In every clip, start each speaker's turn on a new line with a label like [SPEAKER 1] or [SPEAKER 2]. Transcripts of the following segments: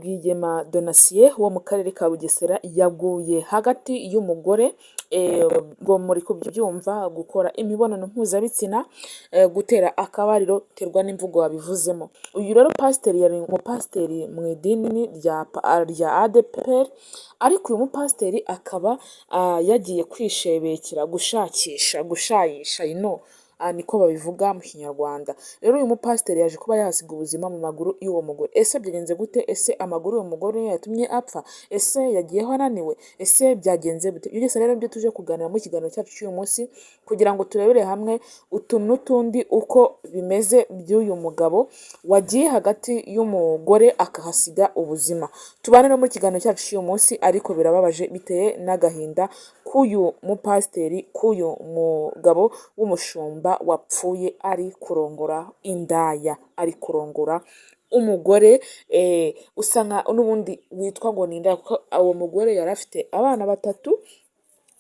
[SPEAKER 1] Rwigema Donatien wo mu karere ka Bugesera yaguye hagati y'umugore ngo muri kubyumva gukora imibonano mpuzabitsina, gutera akabariro biterwa n'imvugo wabivuzemo. Uyu rero pasiteri yari umupasiteri mu idini rya ADEPR, ariko uyu mupasiteri akaba yagiye kwishebekera, gushayisha niko babivuga mu kinyarwanda. Rero uyu mupasiteri yaje kuba yahasiga ubuzima mu maguru y'uwo mugore. Ese byagenze gute? Ese amaguru y'uwo mugore yatumye apfa? Ese yagiyeho ananiwe? Ese byagenze bute? Ibyo byose rero nibyo tuje kuganira mu kiganiro cyacu cy'uyu munsi, kugira ngo turebere hamwe utuntu n'utundi uko bimeze by'uyu mugabo wagiye hagati y'umugore akahasiga ubuzima. Tubane no mu kiganiro cyacu cy'uyu munsi, ariko birababaje biteye n'agahinda k'uyu mupasiteri, k'uyu mugabo w'umushumba wapfuye ari kurongora indaya, ari kurongora umugore usa nka n'ubundi witwa ngo ni indaya, kuko uwo mugore yari afite abana batatu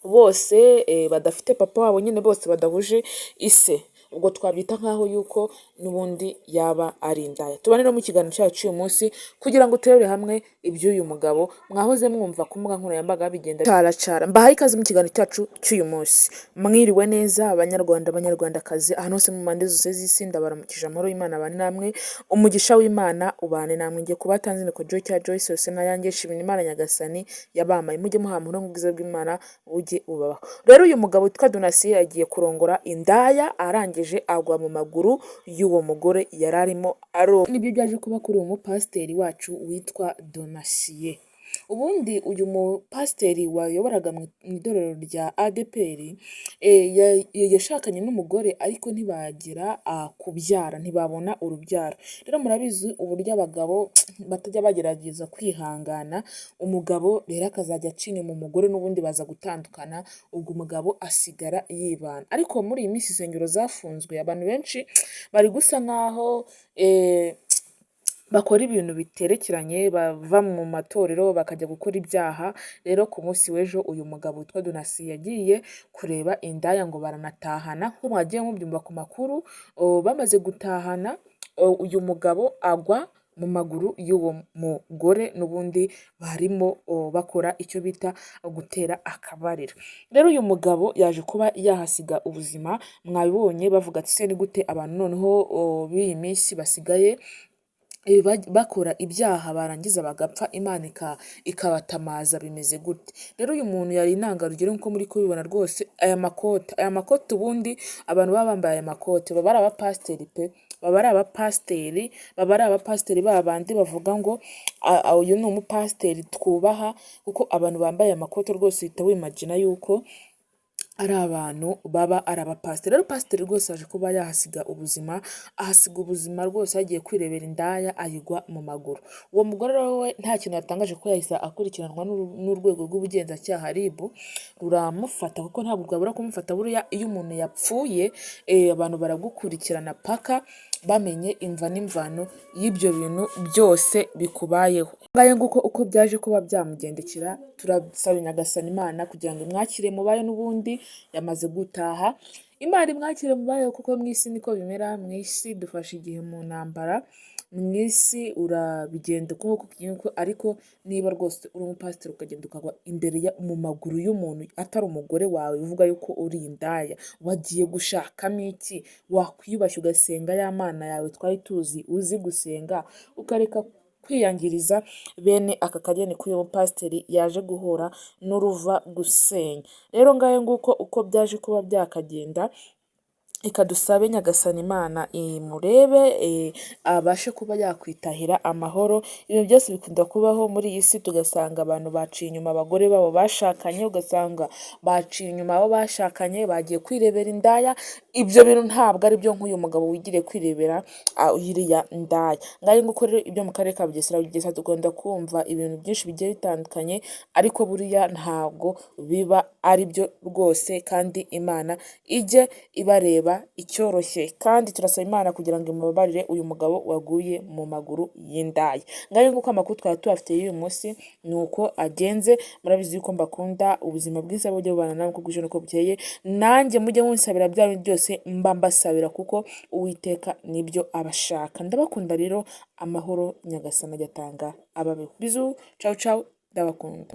[SPEAKER 1] bose badafite papa wabo, nyine bose badahuje ise. Ubwo twabyita nk'aho yuko n'ubundi yaba ari indaya. Tubane no mu kiganiro cyacu cy'uyu munsi kugira ngo turebere hamwe iby'uyu mugabo mwahoze mwumva ku mbuga nkoranyambaga bigenda caracara. Mbahaye ikaze mu kiganiro cyacu cy'uyu munsi. Mwiriwe neza abanyarwanda, abanyarwandakazi, ahantu hose mu mpande zose z'isi, ndabaramukije amahoro y'Imana abane namwe, umugisha w'Imana ubane namwe. Ngiye kubatanze ni ko Joy cya Joyce yose nayange, shimira Imana Nyagasani yabamaye, mujye muhamura ubwiza bw'Imana bujye bubaho. Rero uyu mugabo witwa Donatien yagiye kurongora indaya, arangije agwa mu maguru y'uwo mugore yari arimo aronga. Nibyo byaje kuba kuri uwo mupasiteri wacu witwa Donatien. Ubundi uyu mupasiteri wayoboraga mu idorero rya ADEPR yashakanye n'umugore, ariko ntibagira kubyara, ntibabona urubyaro. Rero murabizi uburyo abagabo batajya bagerageza kwihangana, umugabo rero akazajya aca inyuma umugore, n'ubundi baza gutandukana, ubwo umugabo asigara yibana. Ariko muri iyi minsi insengero zafunzwe, abantu benshi bari gusa nk'aho bakora ibintu biterekeranye, bava mu matorero bakajya gukora ibyaha. Rero ku munsi w'ejo uyu mugabo witwa Donatien yagiye kureba indaya ngo baranatahana, nk'uko mwagiye mubyumva ku makuru. Bamaze gutahana, uyu mugabo agwa mu maguru y'uwo mugore, n'ubundi barimo bakora icyo bita gutera akabariro. Rero uyu mugabo yaje kuba yahasiga ubuzima. Mwabibonye bavuga ati se ni gute abantu noneho b'iyi minsi basigaye bakora ibyaha barangiza bagapfa, Imana ikabatamaza, bimeze gute? Rero uyu muntu yari intangarugero nk'uko muri kubibona rwose. Aya makote ubundi abantu baba bambaye aya makote baba ari abapasiteri pe, baba ari abapasiteri ba bandi bavuga ngo uyu ni umupasiteri twubaha, kuko abantu bambaye amakote rwose uhita wimagina yuko ari abantu baba ari abapasiteri. Rero pasiteri rwose aje kuba yahasiga ubuzima, ahasiga ubuzima rwose yagiye kwirebera indaya, ayigwa mu maguru. Uwo mugore rero we nta kintu yatangaje ko yahise akurikiranwa n'urwego rw'ubugenzacyaha RIB, ruramufata, kuko ntabwo rwabura kumufata. Buriya iyo umuntu yapfuye abantu baragukurikirana paka bamenye imva n'imvano y'ibyo bintu byose bikubayeho. Ngaye nguko uko byaje kuba byamugendekera. Turasaba Nyagasani Imana kugira ngo imwakire mubayo, n'ubundi yamaze gutaha. Imana imwakire mubayo, kuko mu isi niko bimera. Mu isi dufashe igihe mu ntambara, mu isi urabigenda uko ariko niba rwose uri umupasiteri ukagenda ukagwa imbere mu maguru y'umuntu atari umugore wawe, uvuga yuko uri indaya, wagiye gushakamo iki? Wakwiyubashye ugasenga ya Mana yawe twari tuzi uzi gusenga, ukareka kwiyangiriza bene aka kageni k'uyu mupasiteri yaje guhura n'uruva gusenya. Rero ngayo nguko uko byaje kuba byakagenda. Reka dusabe Nyagasani Imana imurebe, abashe kuba yakwitahira amahoro. Ibintu byose bikunda kubaho muri iyi si, tugasanga abantu baciye inyuma abagore babo bashakanye, ugasanga baciye inyuma abo bashakanye, bagiye kwirebera indaya. Ibyo bintu ntabwo ari byo nk'uyu mugabo wigiriye kwirebera iriya ndaya. Ngayo nguko rero ibyo mu karere ka Bugesera tugomba kumva ibintu byinshi bigiye bitandukanye, ariko buriya ntabwo biba ari byo rwose, kandi Imana ijye ibareba kiba icyoroshye, kandi turasaba Imana kugira ngo imubabarire uyu mugabo waguye mu maguru y'indaya. Ngayo nguko amakuru twari tubafitiye y'uyu munsi ni uko agenze. Murabizi yuko mbakunda, ubuzima bwiza bujye bubana nawe uko bwije n'uko bukeye, nanjye mujye munsabira bya bintu byose mba mbasabira, kuko Uwiteka nibyo abashaka. Ndabakunda rero, amahoro Nyagasani ajya atanga ababeho. Bizu, ciao ciao, ndabakunda.